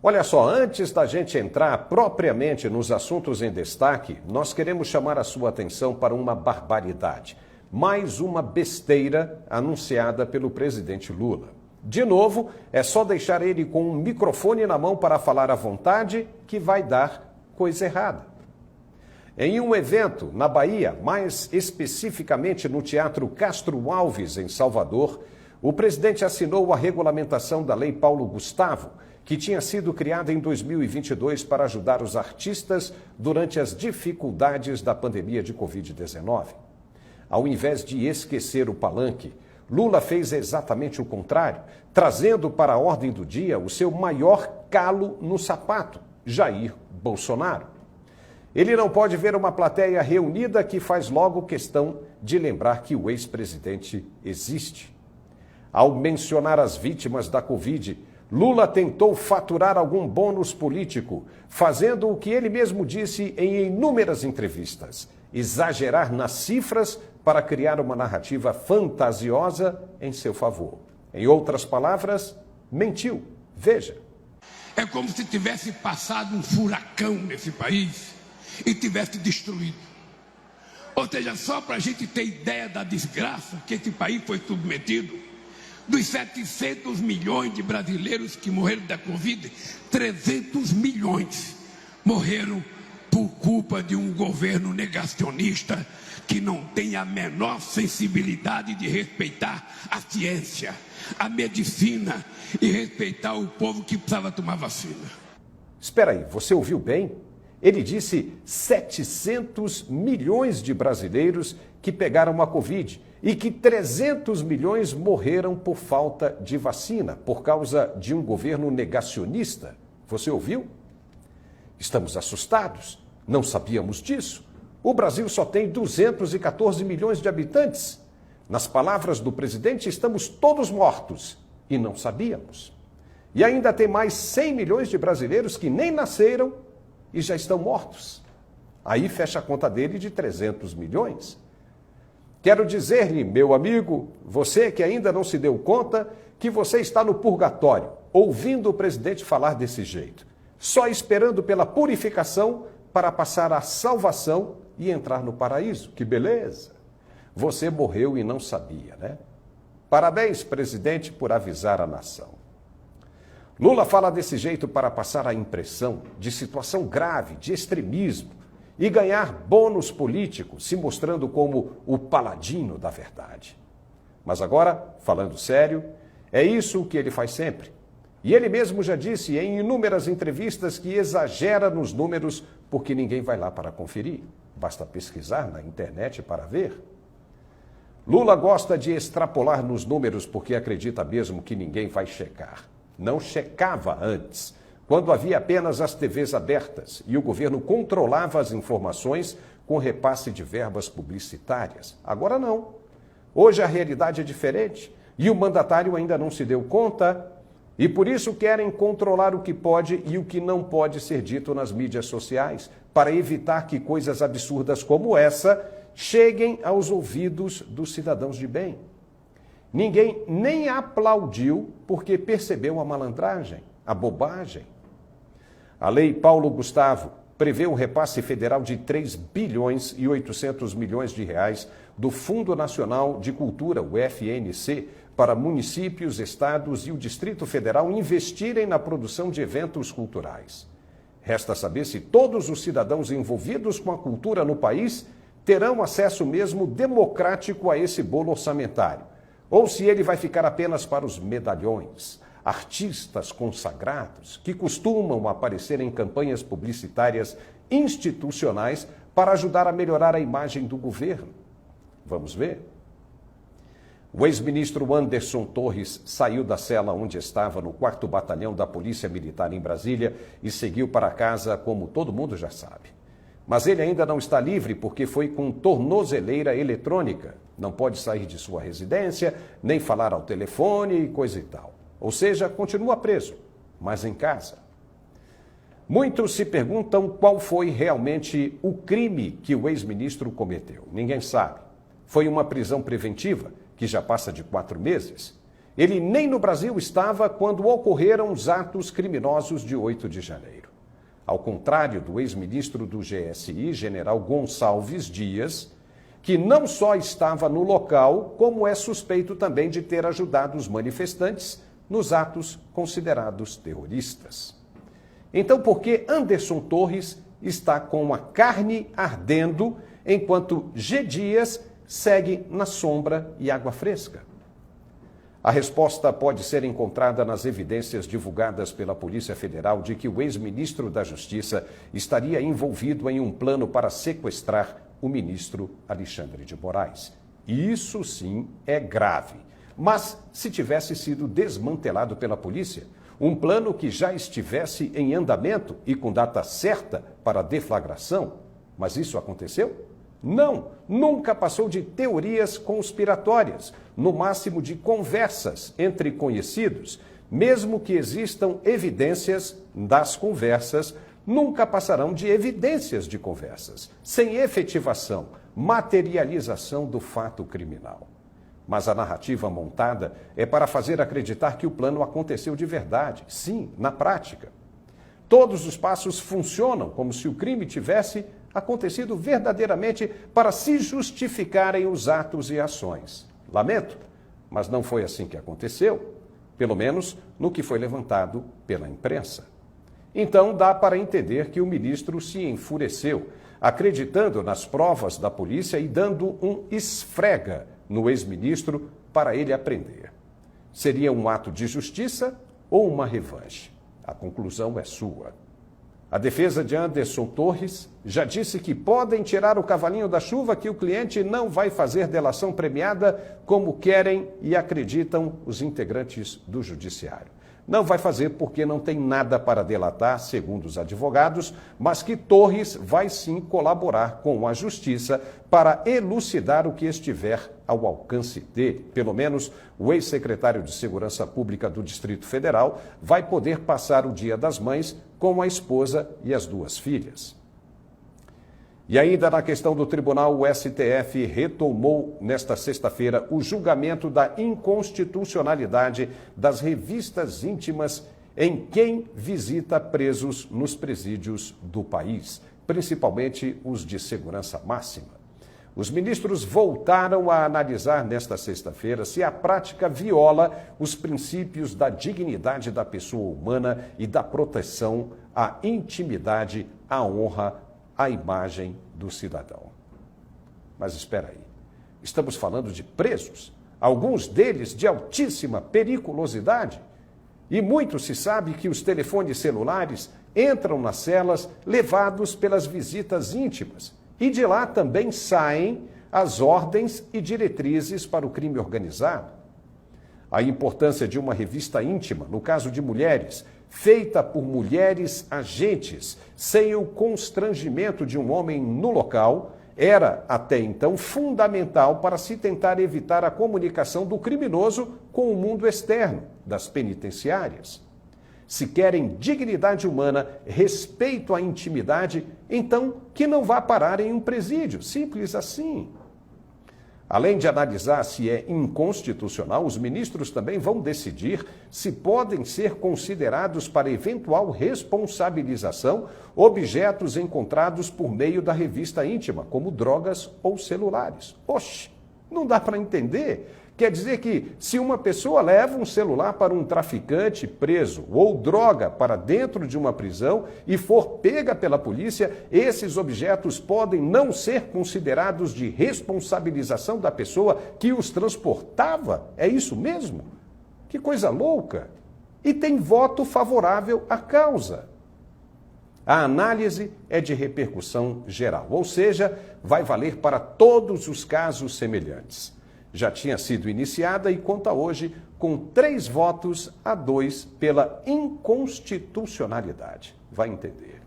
Olha só, antes da gente entrar propriamente nos assuntos em destaque, nós queremos chamar a sua atenção para uma barbaridade. Mais uma besteira anunciada pelo presidente Lula. De novo, é só deixar ele com um microfone na mão para falar à vontade que vai dar coisa errada. Em um evento na Bahia, mais especificamente no Teatro Castro Alves, em Salvador, o presidente assinou a regulamentação da Lei Paulo Gustavo, que tinha sido criada em 2022 para ajudar os artistas durante as dificuldades da pandemia de Covid-19. Ao invés de esquecer o palanque, Lula fez exatamente o contrário, trazendo para a ordem do dia o seu maior calo no sapato, Jair Bolsonaro. Ele não pode ver uma plateia reunida que faz logo questão de lembrar que o ex-presidente existe. Ao mencionar as vítimas da Covid, Lula tentou faturar algum bônus político, fazendo o que ele mesmo disse em inúmeras entrevistas: exagerar nas cifras para criar uma narrativa fantasiosa em seu favor. Em outras palavras, mentiu. Veja. É como se tivesse passado um furacão nesse país e tivesse destruído. Ou seja, só para a gente ter ideia da desgraça que esse país foi submetido, dos 700 milhões de brasileiros que morreram da Covid, 300 milhões morreram por culpa de um governo negacionista que não tem a menor sensibilidade de respeitar a ciência, a medicina e respeitar o povo que precisava tomar vacina. Espera aí, você ouviu bem? Ele disse 700 milhões de brasileiros que pegaram a Covid e que 300 milhões morreram por falta de vacina, por causa de um governo negacionista. Você ouviu? Estamos assustados. Não sabíamos disso. O Brasil só tem 214 milhões de habitantes. Nas palavras do presidente, estamos todos mortos e não sabíamos. E ainda tem mais 100 milhões de brasileiros que nem nasceram e já estão mortos. Aí fecha a conta dele de 300 milhões. Quero dizer-lhe, meu amigo, você que ainda não se deu conta, que você está no purgatório, ouvindo o presidente falar desse jeito, só esperando pela purificação para passar a salvação e entrar no paraíso. Que beleza! Você morreu e não sabia, né? Parabéns, presidente, por avisar a nação. Lula fala desse jeito para passar a impressão de situação grave, de extremismo, e ganhar bônus político, se mostrando como o paladino da verdade. Mas agora, falando sério, é isso que ele faz sempre. E ele mesmo já disse em inúmeras entrevistas que exagera nos números porque ninguém vai lá para conferir. Basta pesquisar na internet para ver. Lula gosta de extrapolar nos números porque acredita mesmo que ninguém vai checar. Não checava antes, quando havia apenas as TVs abertas e o governo controlava as informações com repasse de verbas publicitárias. Agora não. Hoje a realidade é diferente e o mandatário ainda não se deu conta e por isso querem controlar o que pode e o que não pode ser dito nas mídias sociais para evitar que coisas absurdas como essa cheguem aos ouvidos dos cidadãos de bem. Ninguém nem aplaudiu porque percebeu a malandragem, a bobagem. A Lei Paulo Gustavo prevê um repasse federal de 3 bilhões e 800 milhões de reais do Fundo Nacional de Cultura, o FNC, para municípios, estados e o Distrito Federal investirem na produção de eventos culturais. Resta saber se todos os cidadãos envolvidos com a cultura no país terão acesso mesmo democrático a esse bolo orçamentário, ou se ele vai ficar apenas para os medalhões, artistas consagrados que costumam aparecer em campanhas publicitárias institucionais para ajudar a melhorar a imagem do governo. Vamos ver? O ex-ministro Anderson Torres saiu da cela onde estava no 4º Batalhão da Polícia Militar em Brasília e seguiu para casa, como todo mundo já sabe. Mas ele ainda não está livre porque foi com tornozeleira eletrônica. Não pode sair de sua residência, nem falar ao telefone e coisa e tal. Ou seja, continua preso, mas em casa. Muitos se perguntam qual foi realmente o crime que o ex-ministro cometeu. Ninguém sabe. Foi uma prisão preventiva, que já passa de 4 meses. Ele nem no Brasil estava quando ocorreram os atos criminosos de 8 de janeiro. Ao contrário do ex-ministro do GSI, general Gonçalves Dias, que não só estava no local, como é suspeito também de ter ajudado os manifestantes nos atos considerados terroristas. Então, por que Anderson Torres está com a carne ardendo, enquanto G. Dias segue na sombra e água fresca? A resposta pode ser encontrada nas evidências divulgadas pela Polícia Federal de que o ex-ministro da Justiça estaria envolvido em um plano para sequestrar o ministro Alexandre de Moraes. Isso sim é grave. Mas se tivesse sido desmantelado pela polícia, um plano que já estivesse em andamento e com data certa para deflagração, mas isso aconteceu? Não, nunca passou de teorias conspiratórias, no máximo de conversas entre conhecidos, mesmo que existam evidências das conversas, nunca passarão de evidências de conversas, sem efetivação, materialização do fato criminal. Mas a narrativa montada é para fazer acreditar que o plano aconteceu de verdade, sim, na prática. Todos os passos funcionam como se o crime tivesse acontecido verdadeiramente para se justificarem os atos e ações. Lamento, mas não foi assim que aconteceu, pelo menos no que foi levantado pela imprensa. Então dá para entender que o ministro se enfureceu, acreditando nas provas da polícia e dando um esfrega no ex-ministro para ele aprender. Seria um ato de justiça ou uma revanche? A conclusão é sua. A defesa de Anderson Torres já disse que podem tirar o cavalinho da chuva, que o cliente não vai fazer delação premiada como querem e acreditam os integrantes do judiciário. Não vai fazer porque não tem nada para delatar, segundo os advogados, mas que Torres vai sim colaborar com a justiça para elucidar o que estiver ao alcance dele. Pelo menos o ex-secretário de Segurança Pública do Distrito Federal vai poder passar o Dia das Mães com a esposa e as 2 filhas. E ainda na questão do tribunal, o STF retomou nesta sexta-feira o julgamento da inconstitucionalidade das revistas íntimas em quem visita presos nos presídios do país, principalmente os de segurança máxima. Os ministros voltaram a analisar nesta sexta-feira se a prática viola os princípios da dignidade da pessoa humana e da proteção à intimidade, à honra, à imagem do cidadão. Mas espera aí, estamos falando de presos, alguns deles de altíssima periculosidade, e muito se sabe que os telefones celulares entram nas celas levados pelas visitas íntimas, e de lá também saem as ordens e diretrizes para o crime organizado. A importância de uma revista íntima, no caso de mulheres, feita por mulheres agentes, sem o constrangimento de um homem no local, era até então fundamental para se tentar evitar a comunicação do criminoso com o mundo externo, das penitenciárias. Se querem dignidade humana, respeito à intimidade, então que não vá parar em um presídio, simples assim. Além de analisar se é inconstitucional, os ministros também vão decidir se podem ser considerados para eventual responsabilização objetos encontrados por meio da revista íntima, como drogas ou celulares. Oxe, não dá para entender. Quer dizer que se uma pessoa leva um celular para um traficante preso ou droga para dentro de uma prisão e for pega pela polícia, esses objetos podem não ser considerados de responsabilização da pessoa que os transportava? É isso mesmo? Que coisa louca! E tem voto favorável à causa. A análise é de repercussão geral, ou seja, vai valer para todos os casos semelhantes. Já tinha sido iniciada e conta hoje com 3 votos a 2 pela inconstitucionalidade. Vai entender.